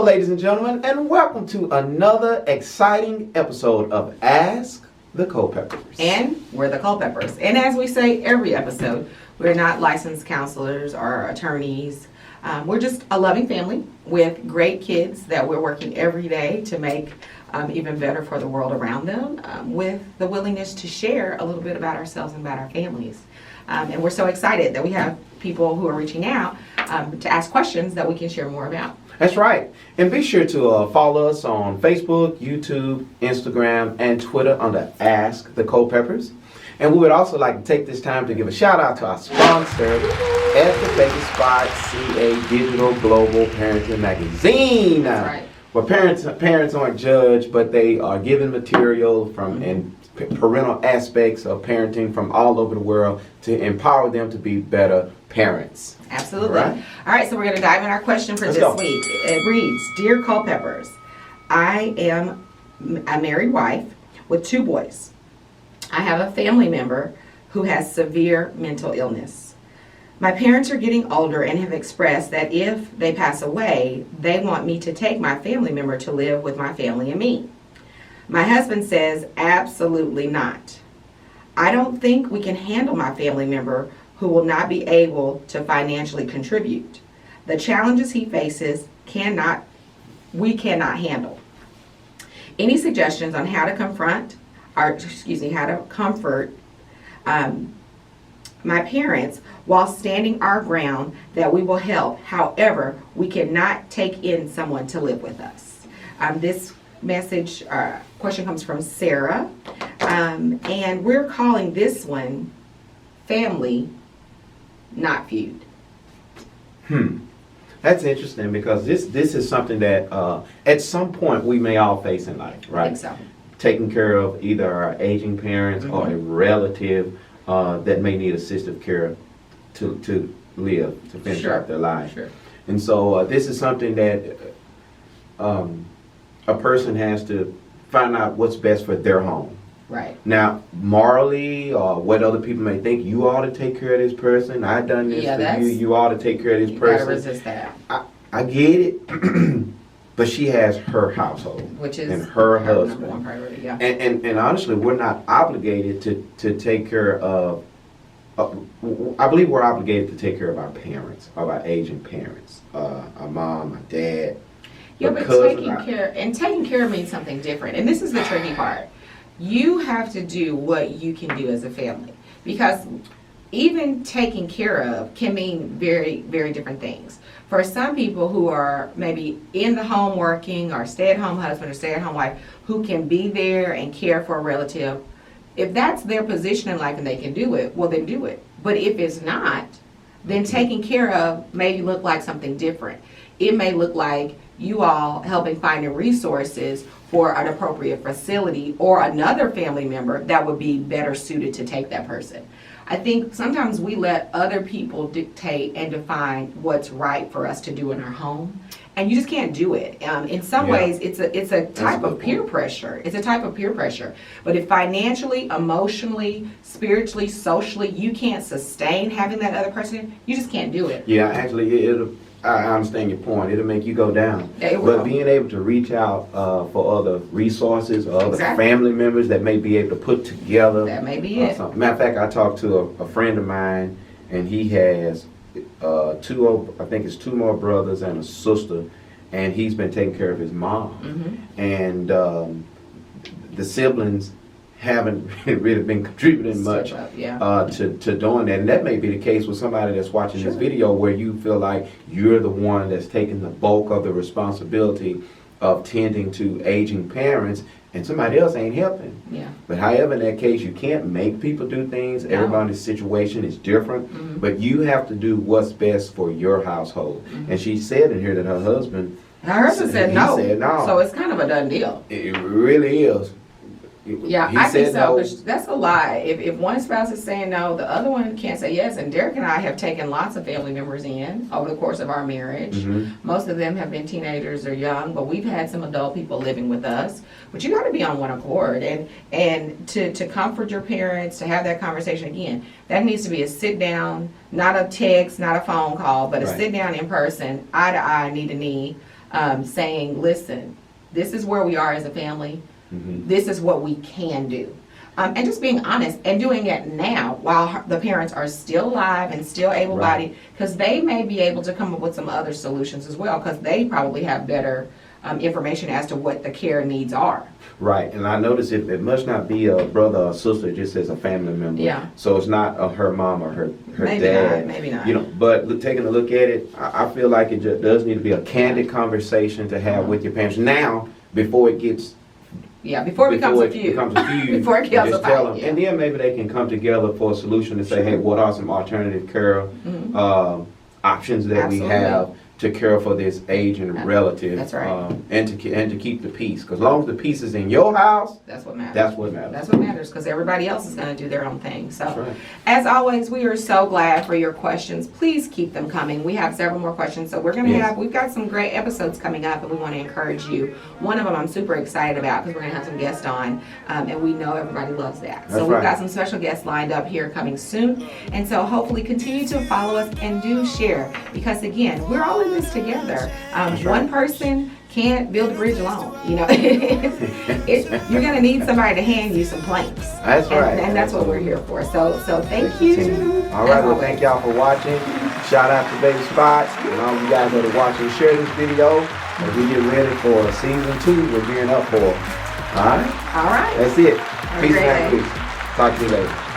Hello, ladies and gentlemen, and welcome to another exciting episode of Ask the Culpeppers. And we're the Culpeppers. And as we say every episode, we're not licensed counselors or attorneys. We're just a loving family with great kids that we're working every day to make even better for the world around them, with the willingness to share a little bit about ourselves and about our families. And we're so excited that we have people who are reaching out to ask questions that we can share more about. That's right. And be sure to follow us on Facebook, YouTube, Instagram, and Twitter under Ask the Culpeppers. And we would also like to take this time to give a shout out to our sponsor at the Baby Spot CA Digital Global Parenting Magazine. That's right. Where parents aren't judged, but they are given material from and parental aspects of parenting from all over the world to empower them to be better parents. Absolutely. All right, so we're going to dive in our question for this week. It reads, Dear Culpeppers, I am a married wife with 2 boys. I have a family member who has severe mental illness. My parents are getting older and have expressed that if they pass away, they want me to take my family member to live with my family and me. My husband says absolutely not. I don't think we can handle my family member who will not be able to financially contribute. The challenges he faces we cannot handle. Any suggestions on how to comfort my parents while standing our ground that we will help. However, we cannot take in someone to live with us. This message question comes from Sarah, and we're calling this one Family, Not Feud. That's interesting because this is something that at some point we may all face in life, right? I think so. Taking care of either our aging parents or a relative that may need assistive care to live, to finish out their life. Sure. And so this is something that a person has to find out what's best for their home. Right. Now, morally, or what other people may think, you ought to take care of this person. I've done this for you. You ought to take care of this person. You gotta resist that. I get it, but she has her household, which is and her husband. Number one priority, yeah. And honestly, we're not obligated to take care of. I believe we're obligated to take care of our parents, of our aging parents, our mom, our dad. Yeah, but taking care means something different. And this is the tricky part. You have to do what you can do as a family, because even taking care of can mean very, very different things. For some people who are maybe in the home working, or stay-at-home husband or stay-at-home wife who can be there and care for a relative, if that's their position in life and they can do it, well, then do it. But if it's not, then taking care of may look like something different. It may look like you all helping finding resources for an appropriate facility or another family member that would be better suited to take that person. I think sometimes we let other people dictate and define what's right for us to do in our home, and you just can't do it. In some ways, it's a type of peer pressure. It's a type of peer pressure. But if financially, emotionally, spiritually, socially, you can't sustain having that other person, you just can't do it. Yeah, actually, I understand your point. It'll make you go down. Yeah, it will. But being able to reach out for other resources or other family members that may be able to put together. That may be it. Something. Matter of fact, I talked to a friend of mine, and he has I think it's 2 more brothers and a sister, and he's been taking care of his mom. And the siblings haven't really been contributing much to doing that. And that may be the case with somebody that's watching this video, where you feel like you're the one that's taking the bulk of the responsibility of tending to aging parents, and somebody else ain't helping. Yeah. But however, in that case, you can't make people do things. No. Everybody's situation is different, but you have to do what's best for your household. And she said in here that her husband said no. So it's kind of a done deal. It really is. Yeah, I think so, but that's a lie. If one spouse is saying no, the other one can't say yes. And Derek and I have taken lots of family members in over the course of our marriage. Most of them have been teenagers or young, but we've had some adult people living with us. But you got to be on one accord, and to comfort your parents, to have that conversation again. That needs to be a sit down, not a text, not a phone call, but a sit down in person, eye to eye, knee to knee. saying, listen, this is where we are as a family. This is what we can do. And just being honest and doing it now while the parents are still alive and still able-bodied, because they may be able to come up with some other solutions as well, because they probably have better information as to what the care needs are. Right, and I noticed it must not be a brother or sister, just as a family member. Yeah. So it's not her mom or her Maybe dad. not, maybe not. You know, but taking a look at it, I feel like it just does need to be a candid conversation to have with your parents now, before it gets. Yeah, before it becomes a feud. Before it becomes a just tell fight, them, yeah. and then maybe they can come together for a solution to say, hey, what are some alternative care options that we have to care for this aging relative? That's right. And to keep the peace, because as long as the peace is in your house, that's what matters. That's what matters. That's what matters, because everybody else is going to do their own thing. So, right. As always, we are so glad for your questions. Please keep them coming. We have several more questions, so we're going to we've got some great episodes coming up, and we want to encourage you. One of them I'm super excited about, because we're going to have some guests on, and we know everybody loves that. So we've got some special guests lined up here coming soon, and so hopefully continue to follow us and do share, because again, we're all in this together. One person can't build a bridge alone. You know, you're going to need somebody to hand you some planks. That's right. And that's what we're here for. So thank you. All right, well, thank y'all for watching. Shout out to Baby Spot and all you guys that are watching. Share this video as we get ready for season 2. We're gearing up for. All right? All right. That's it. Have a Peace great and day. peace. Talk to you later.